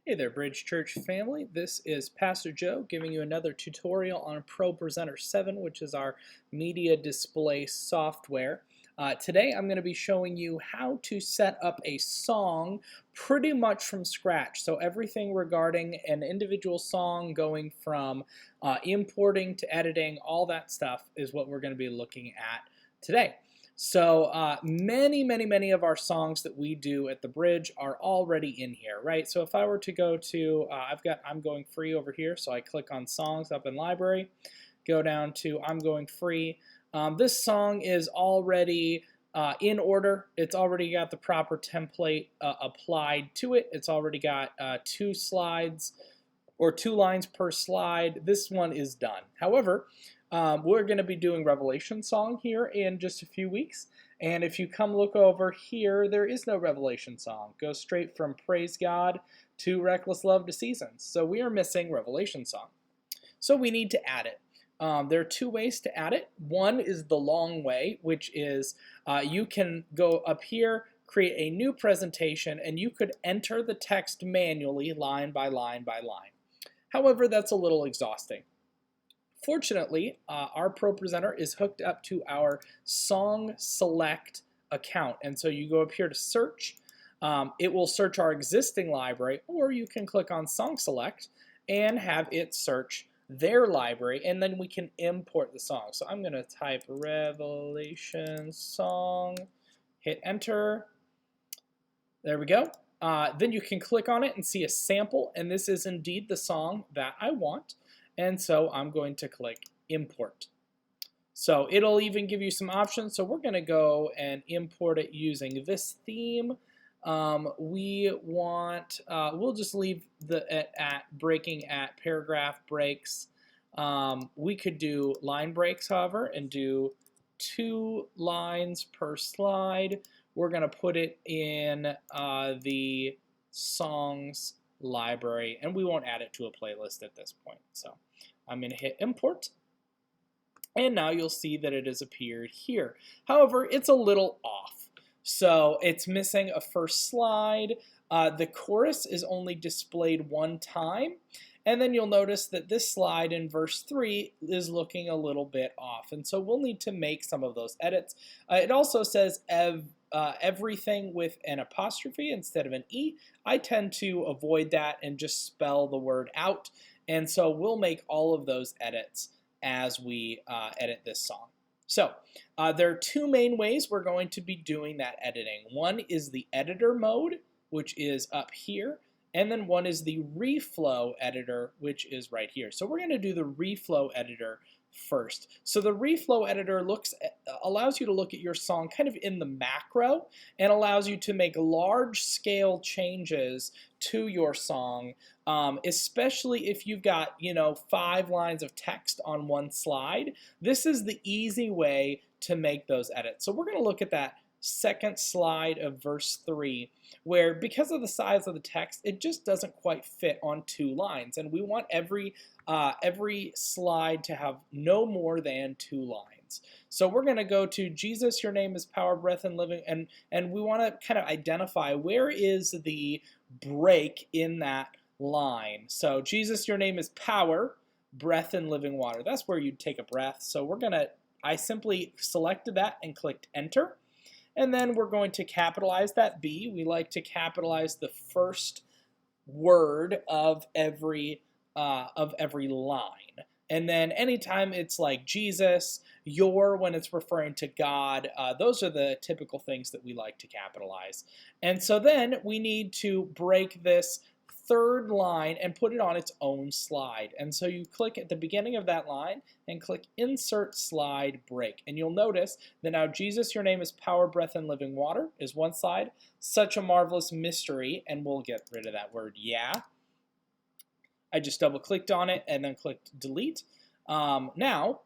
Hey there, Bridge Church family. This is Pastor Joe giving you another tutorial on ProPresenter 7, which is our media display software. Today I'm going to be showing you how to set up a song pretty much from scratch. So everything regarding an individual song, going from importing to editing, all that stuff is what we're going to be looking at today. So many of our songs that we do at the Bridge are already in here, right? So if I were to go to, I'm going free over here, so I click on songs up in library, go down to I'm going free. This song is already in order. It's already got the proper template applied to it. It's already got 2 slides or 2 lines per slide. This one is done. However, we're going to be doing Revelation song here in just a few weeks. And if you come look over here, there is no Revelation song. It goes straight from Praise God to Reckless Love to Seasons. So we are missing Revelation song. So we need to add it. There are 2 ways to add it. One is the long way, which is you can go up here, create a new presentation, and you could enter the text manually line by line by line. However, that's a little exhausting. Fortunately, our ProPresenter is hooked up to our Song Select account. And so you go up here to search. It will search our existing library, or you can click on Song Select and have it search their library, and then we can import the song. So I'm going to type Revelation song, hit enter. There we go. Then you can click on it and see a sample, and this is indeed the song that I want. And so I'm going to click import. So it'll even give you some options. So we're going to go and import it using this theme. We'll just leave the at breaking at paragraph breaks. We could do line breaks, however, and do 2 lines per slide. We're going to put it in the songs library, and we won't add it to a playlist at this point. So I'm going to hit import, and now you'll see that it has appeared here. However, it's a little off. So it's missing a first slide. The chorus is only displayed 1 time. And then you'll notice that this slide in verse 3 is looking a little bit off. And so we'll need to make some of those edits. It also says everything with an apostrophe instead of an E. I tend to avoid that and just spell the word out. And so we'll make all of those edits as we edit this song. So there are 2 main ways we're going to be doing that editing. One is the editor mode, which is up here. And then one is the reflow editor, which is right here. So we're going to do the reflow editor first. So the reflow editor allows you to look at your song kind of in the macro and allows you to make large scale changes to your song, especially if you've got 5 lines of text on 1 slide. This is the easy way to make those edits. So we're going to look at that second slide of verse 3, where because of the size of the text, it just doesn't quite fit on 2 lines, and we want every slide to have no more than 2 lines. So we're going to go to Jesus, your name is power, breath, and living, and we want to kind of identify where is the break in that line. So Jesus, your name is power, breath, and living water. That's where you'd take a breath. So I simply selected that and clicked enter. And then we're going to capitalize that B. We like to capitalize the first word of every line. And then anytime it's like Jesus, your, when it's referring to God, those are the typical things that we like to capitalize. And so then we need to break this 3rd line and put it on its own slide. And so you click at the beginning of that line and click Insert Slide Break. And you'll notice that now Jesus, your name is power, breath, and living water is 1 slide. Such a marvelous mystery, and we'll get rid of that word yeah. I just double clicked on it and then clicked delete. Now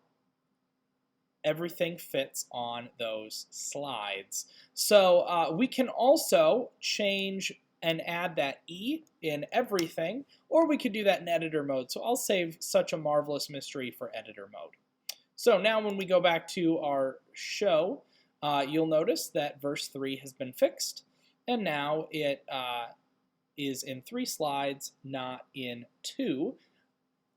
everything fits on those slides. So we can also change and add that E in everything, or we could do that in editor mode. So I'll save such a marvelous mystery for editor mode. So now when we go back to our show, you'll notice that verse 3 has been fixed, and now it is in 3 slides, not in 2.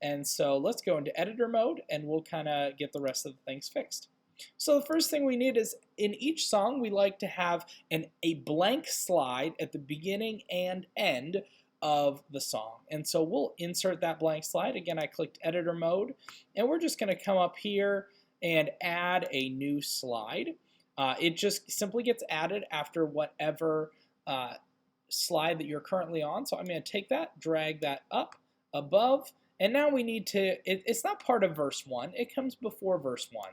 And so let's go into editor mode and we'll kind of get the rest of the things fixed. So the first thing we need is in each song we like to have a blank slide at the beginning and end of the song. And so we'll insert that blank slide. Again, I clicked editor mode and we're just going to come up here and add a new slide. It just simply gets added after whatever slide that you're currently on. So I'm going to take that, drag that up above, and now we need to, it's not part of verse 1, it comes before verse 1.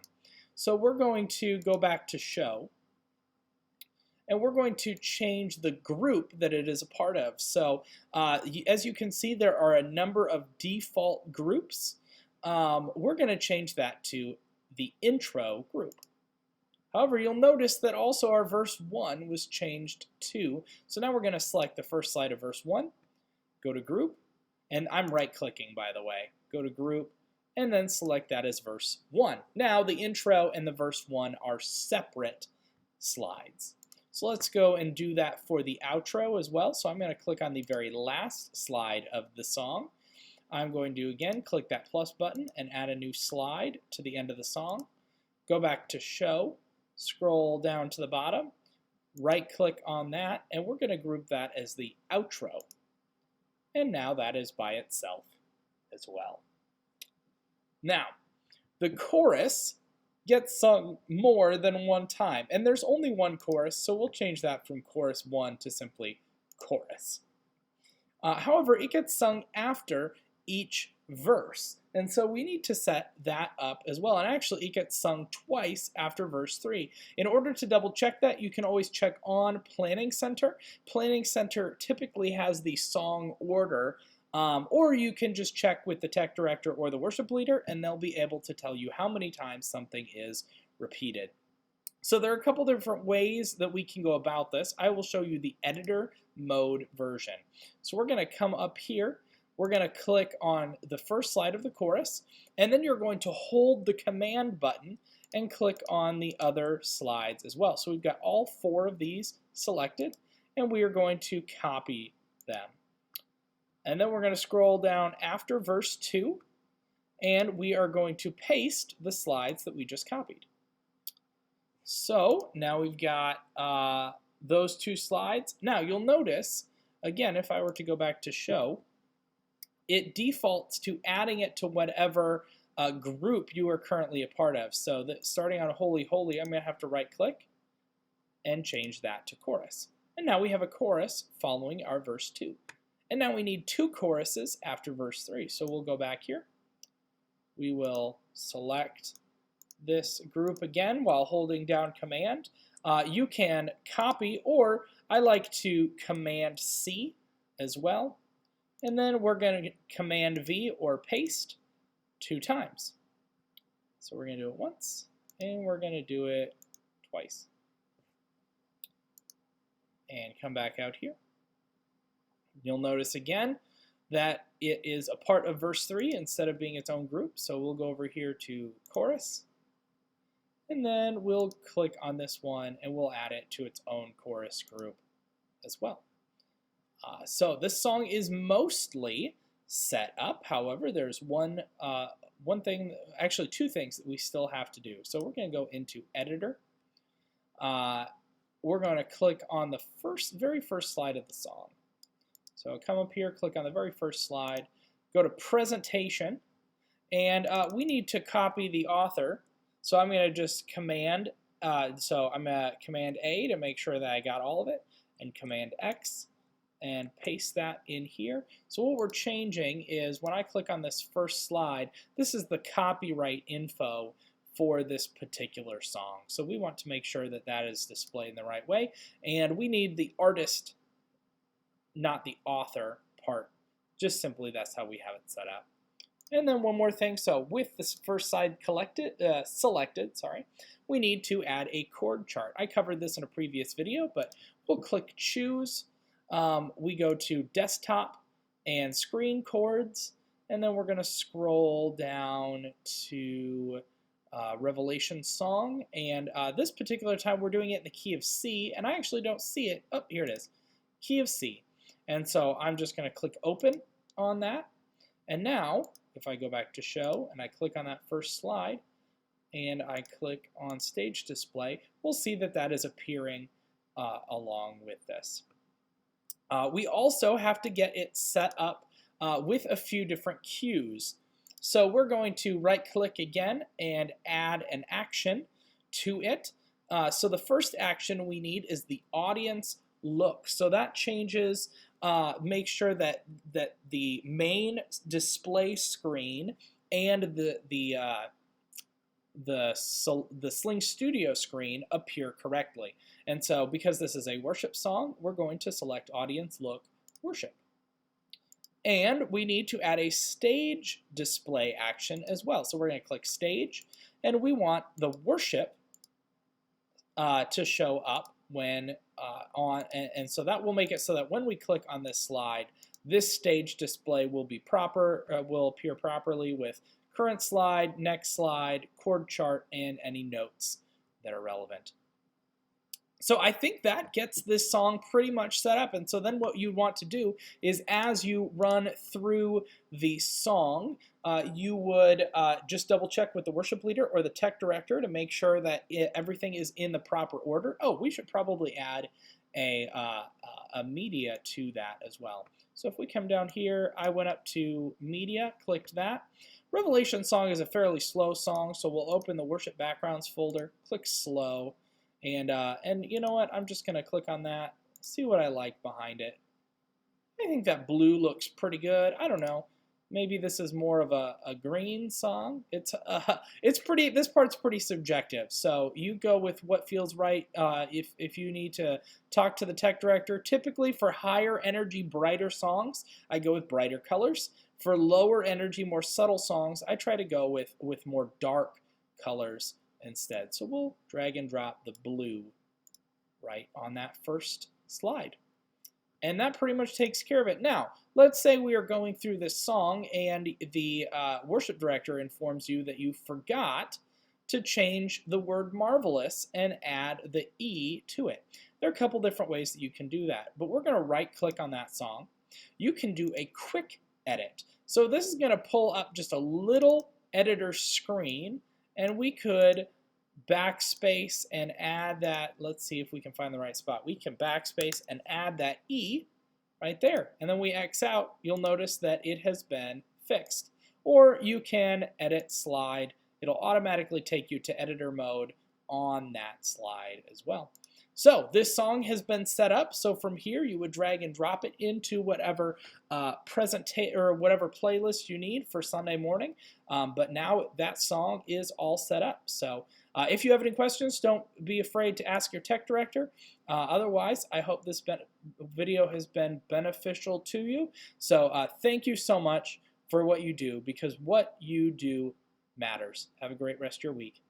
So we're going to go back to show, and we're going to change the group that it is a part of. So as you can see, there are a number of default groups. We're going to change that to the intro group. However, you'll notice that also our verse 1 was changed too. So now we're going to select the first slide of verse 1, go to group, and I'm right-clicking, by the way. Go to group, and then select that as verse 1. Now the intro and the verse 1 are separate slides. So let's go and do that for the outro as well. So I'm going to click on the very last slide of the song. I'm going to, again, click that plus button and add a new slide to the end of the song. Go back to show, scroll down to the bottom, right-click on that, and we're going to group that as the outro. And now that is by itself as well. Now, the chorus gets sung more than one time, and there's only one chorus, so we'll change that from chorus 1 to simply chorus. However, it gets sung after each verse, and so we need to set that up as well. And actually, it gets sung twice after verse 3. In order to double check that, you can always check on Planning Center. Planning Center typically has the song order, or you can just check with the tech director or the worship leader, and they'll be able to tell you how many times something is repeated. So there are a couple different ways that we can go about this. I will show you the editor mode version. So we're going to come up here. We're going to click on the first slide of the chorus, and then you're going to hold the command button and click on the other slides as well. So we've got all 4 of these selected, and we are going to copy them. And then we're going to scroll down after verse 2, and we are going to paste the slides that we just copied. So now we've got those 2 slides. Now you'll notice, again, if I were to go back to show, it defaults to adding it to whatever group you are currently a part of. So that starting on Holy Holy, I'm going to have to right-click and change that to chorus. And now we have a chorus following our verse 2. And now we need 2 choruses after verse 3. So we'll go back here. We will select this group again while holding down Command. You can copy, or I like to Command C as well. And then we're going to Command V or paste 2 times. So we're going to do it once, and we're going to do it twice. And come back out here. You'll notice again that it is a part of verse 3 instead of being its own group. So we'll go over here to chorus, and then we'll click on this one and we'll add it to its own chorus group as well. So this song is mostly set up. However, there's one thing, actually 2 things that we still have to do. So we're going to go into Editor. We're going to click on the very first slide of the song. So come up here, click on the very first slide, go to Presentation, and we need to copy the author. So I'm going to just Command, I'm going to Command A to make sure that I got all of it, and Command X, and paste that in here. So what we're changing is when I click on this first slide, this is the copyright info for this particular song. So we want to make sure that that is displayed in the right way, and we need the artist, not the author part. Just simply that's how we have it set up. And then one more thing, so with this first slide selected, we need to add a chord chart. I covered this in a previous video, but we'll click Choose. We go to Desktop and Screen Chords, and then we're going to scroll down to Revelation Song, and this particular time we're doing it in the key of C, and I actually don't see it. Oh, here it is, key of C. And so I'm just going to click open on that. And now, if I go back to show and I click on that first slide and I click on stage display, we'll see that that is appearing along with this. We also have to get it set up with a few different cues. So we're going to right click again and add an action to it. So the first action we need is the audience look. So that changes, make sure that the main display screen and the Sling Studio screen appear correctly. And so because this is a worship song, we're going to select Audience Look Worship. And we need to add a stage display action as well. So we're going to click Stage, and we want the worship to show up when and so that will make it so that when we click on this slide, this stage display will be will appear properly with current slide, next slide, chord chart, and any notes that are relevant. So I think that gets this song pretty much set up. And so then what you want to do is as you run through the song, you would just double check with the worship leader or the tech director to make sure that everything is in the proper order. Oh, we should probably add a media to that as well. So if we come down here, I went up to media, clicked that. Revelation song is a fairly slow song, so we'll open the worship backgrounds folder, click slow. And you know what? I'm just going to click on that, see what I like behind it. I think that blue looks pretty good. I don't know. Maybe this is more of a green song. It's pretty. This part's pretty subjective. So you go with what feels right. If you need to talk to the tech director, typically for higher energy, brighter songs, I go with brighter colors. For lower energy, more subtle songs, I try to go with more dark colors instead. So we'll drag and drop the blue right on that first slide. And that pretty much takes care of it. Now, let's say we are going through this song and the worship director informs you that you forgot to change the word marvelous and add the E to it. There are a couple different ways that you can do that, but we're going to right click on that song. You can do a quick edit. So this is going to pull up just a little editor screen, and we could backspace and add that. Let's see if we can find the right spot. We can backspace and add that E right there. And then we X out. You'll notice that it has been fixed. Or you can edit slide. It'll automatically take you to editor mode on that slide as well. So this song has been set up. So from here, you would drag and drop it into whatever whatever playlist you need for Sunday morning. But now that song is all set up. So if you have any questions, don't be afraid to ask your tech director. Otherwise, I hope this video has been beneficial to you. So thank you so much for what you do, because what you do matters. Have a great rest of your week.